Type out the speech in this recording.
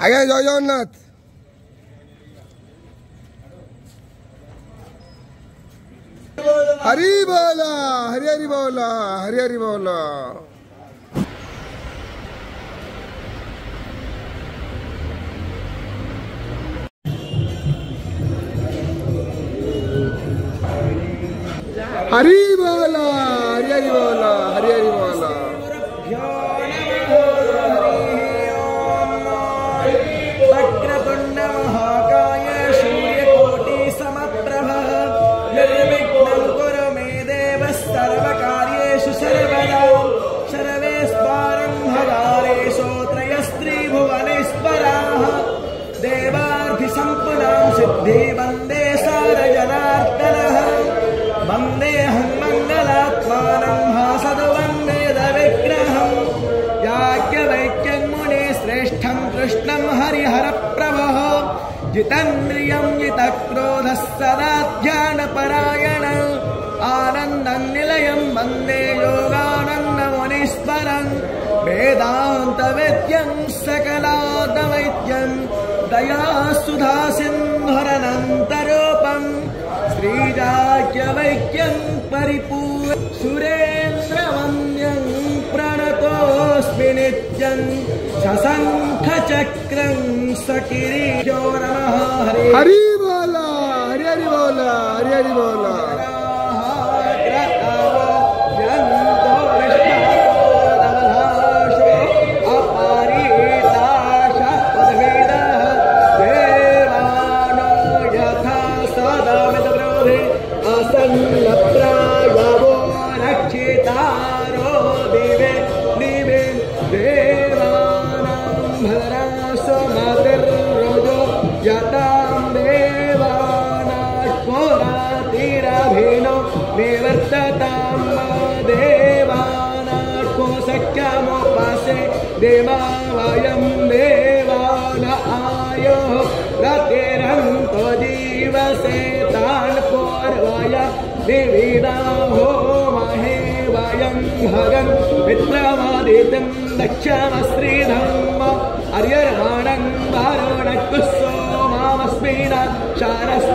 ଆଜ୍ଞା ଜୟ ଜଗନ୍ନାଥ। हरि बोला हरि हरि बोला हरि हरि बोला। हरि बोला हरि हरि बोला हरि हरि बोला। वक्रतुंड महाकाय सूर्यकोटि समप्रभ निर्विघ्नं कुरु मे देव सर्वकार्येषु सर्वदा सर्वेस्वारं भवारेषु त्रयस्त्रिभुवनेश्वराः देवार्थिसम्पदां सिद्धि वन्दे सारजनार्दनः वन्देऽहं मङ्गलात्मानं भासद्वन्देदविग्रहं याज्ञवल्क्यं मुनिश्रेष्ठं कृष्णं हरिहरप्रभः जितेन्द्रियं जितक्रोधः सदा ध्यानपरायणः आनन्दं निलयं वन्दे योगानन्दमुनीश्वरं वेदान्तवेद्यं सकलाद्वैद्यं दयासुधासिन्धुरनन्तरूपं श्रीजाज्ञवल्क्यं परिपूर्ण सुरेन्द्रवन्द्यं प्रणतोऽस्मि नित्यं सशङ्खचक्रं सकिरीटो नमः हरि बोला हरि हरि बोला हरि हरि बोला। रक्षितारो दिवे दिवे देवानां भद्रासो मतिर्रोजो यतां देवानात्मोरातिरभिनो निवर्ततां देवानात्मो सख्यमुपासे देवा वयं देवान आयो रतिरन्तो जीवसे तान् पूर्वय विविधा हो महे वयं भगन् मित्रमादितं दक्षमश्रीधम्म अर्यर्माणं वारुणकुस्सो मामस्मिन् शारस्